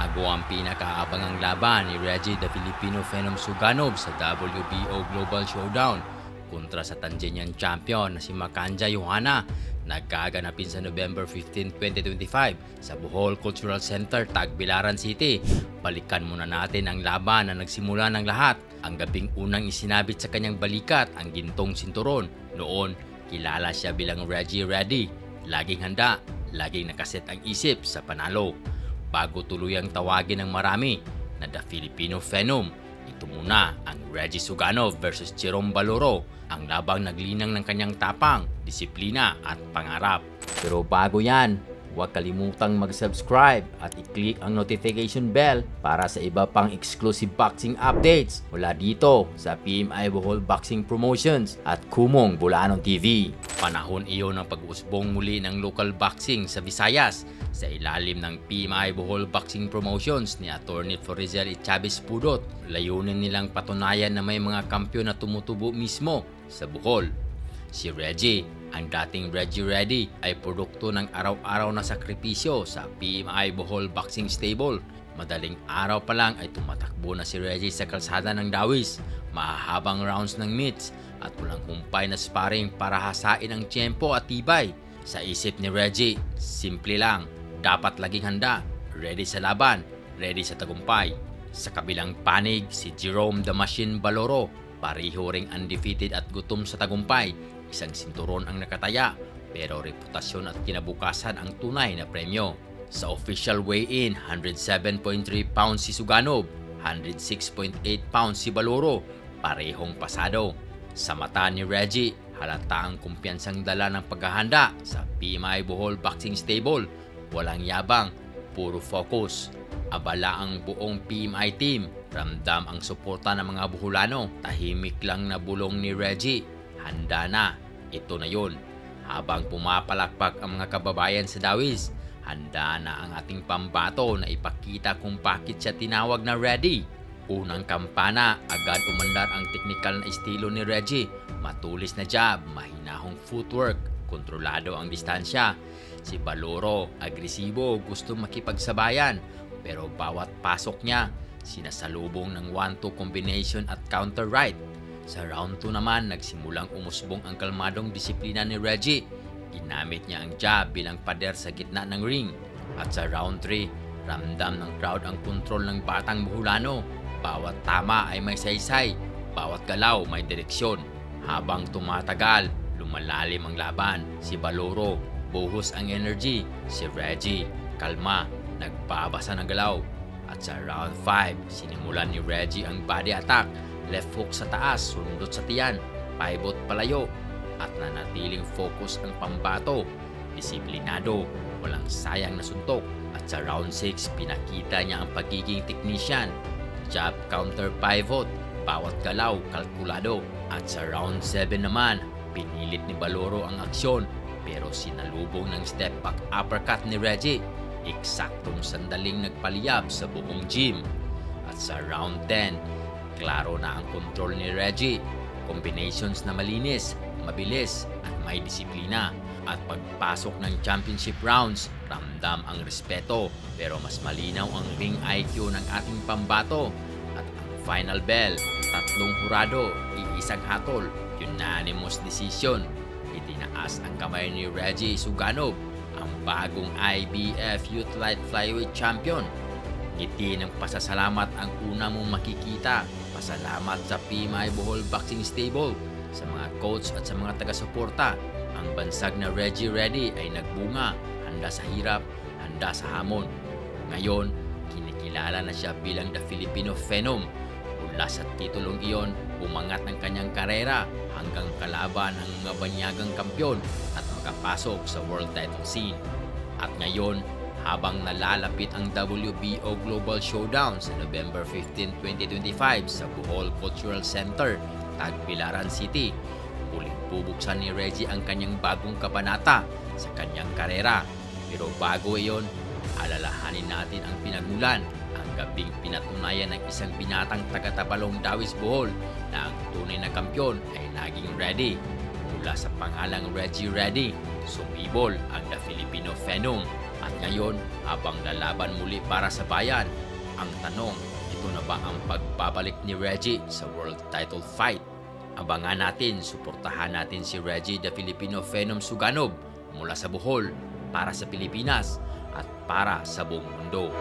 Bago ang pinakaabangang laban ni Reggie the Filipino Phenom Suganov sa WBO Global Showdown kontra sa Tanzanian champion na si Makanja Johanna, nagkaganapin sa November 15, 2025 sa Bohol Cultural Center, Tagbilaran City. Balikan muna natin ang laban na nagsimula ng lahat. Ang gabing unang isinabit sa kanyang balikat ang gintong sinturon. Noon, kilala siya bilang Reggie Ready. Laging handa, laging nakaset ang isip sa panalo. Bago tuluyang tawagin ng marami na The Filipino Phenom, ito muna ang Reggie Suganov versus Jerome Baloro, ang labang naglinang ng kanyang tapang, disiplina at pangarap. Pero bago yan, huwag kalimutang mag-subscribe at i-click ang notification bell para sa iba pang exclusive boxing updates mula dito sa PMI Bohol Boxing Promotions at Kumong Bulanon TV. Panahon iyon ng pag-usbong muli ng local boxing sa Visayas sa ilalim ng PMI Bohol Boxing Promotions ni Atty. Florizel Chavez Pudot. Layunin nilang patunayan na may mga kampyon na tumutubo mismo sa Bohol. Si Reggie, ang dating Reggie Ready, ay produkto ng araw-araw na sakripisyo sa PMI Bohol Boxing Stable. Madaling araw pa lang ay tumatakbo na si Reggie sa kalsada ng dawis, mahahabang rounds ng mitts at walang humpay na sparring para hasain ang tiyempo at tibay. Sa isip ni Reggie, simple lang, dapat laging handa, ready sa laban, ready sa tagumpay. Sa kabilang panig, si Jerome the Machine Baloro, pareho ring undefeated at gutom sa tagumpay. Isang sinturon ang nakataya, pero reputasyon at kinabukasan ang tunay na premyo. Sa official weigh-in, 107.3 pounds si Suganov, 106.8 pounds si Baloro, parehong pasado. Sa mata ni Reggie, halata ang kumpiyansang dala ng paghahanda sa PMI Bohol Boxing Stable. Walang yabang, puro focus. Abala ang buong PMI team, ramdam ang suporta ng mga Boholano. Tahimik lang na bulong ni Reggie, handa na, ito na yun. Habang pumapalakpak ang mga kababayan sa dawis, handa na ang ating pambato na ipakita kung bakit siya tinawag na Ready. Unang kampana, agad umandar ang teknikal na estilo ni Reggie. Matulis na jab, mahinahong footwork, kontrolado ang distansya. Si Baloro, agresibo, gusto makipagsabayan, pero bawat pasok niya, sinasalubong ng 1-2 combination at counter right. Sa round 2 naman, nagsimulang umusbong ang kalmadong disiplina ni Reggie. Ginamit niya ang jab bilang pader sa gitna ng ring. At sa round 3, ramdam ng crowd ang kontrol ng batang Boholano. Bawat tama ay may saysay, bawat galaw may direksyon. Habang tumatagal, lumalalim ang laban. Si Baloro, buhos ang energy. Si Reggie, kalma, nagbabasa ng galaw. At sa round 5, sinimulan ni Reggie ang body attack. Left hook sa taas, sundot sa tiyan, pivot palayo, at nanatiling focus ang pambato. Disiplinado, walang sayang na suntok. At sa round 6, pinakita niya ang pagiging technician. Jab, counter, pivot, bawat galaw, kalkulado. At sa round 7 naman, pinilit ni Baloro ang aksyon, pero sinalubong ng step back uppercut ni Reggie. Eksaktong sandaling nagpaliyab sa buong gym. At sa round 10, klaro na ang kontrol ni Reggie. Combinations na malinis, mabilis at may disiplina. At pagpasok ng championship rounds, ramdam ang respeto, pero mas malinaw ang ring IQ ng ating pambato. At ang final bell, 3 hurado, iisang hatol, unanimous decision. Itinaas ang kamay ni Reggie Suganov, ang bagong IBF Youth Light Flyweight Champion. Ngiti ng pasasalamat ang una mong makikita. Pasalamat sa PMI Bohol Boxing Stable, sa mga coach at sa mga taga-suporta. Ang bansag na Reggie Ready ay nagbunga, handa sa hirap, handa sa hamon. Ngayon, kinikilala na siya bilang The Filipino Phenom. Mula sa titulong iyon, umangat ng kanyang karera hanggang kalaban ng mga banyagang kampyon at makapasok sa world title scene. At ngayon, habang nalalapit ang WBO Global Showdown sa November 15, 2025 sa Bohol Cultural Center, Tagbilaran City, muling bubuksan ni Reggie ang kanyang bagong kabanata sa kanyang karera. Pero bago iyon, alalahanin natin ang pinagmulan, ang gabing pinatunayan ng isang binatang taga-Tabalong Dawis Bohol na ang tunay na kampyon ay laging ready. Mula sa pangalang Reggie Ready, sumibol ang The Filipino Phenom. At ngayon, habang lalaban muli para sa bayan, ang tanong, ito na ba ang pagbabalik ni Reggie sa world title fight? Abangan natin, suportahan natin si Reggie the Filipino Phenom Suganov mula sa Bohol para sa Pilipinas at para sa buong mundo.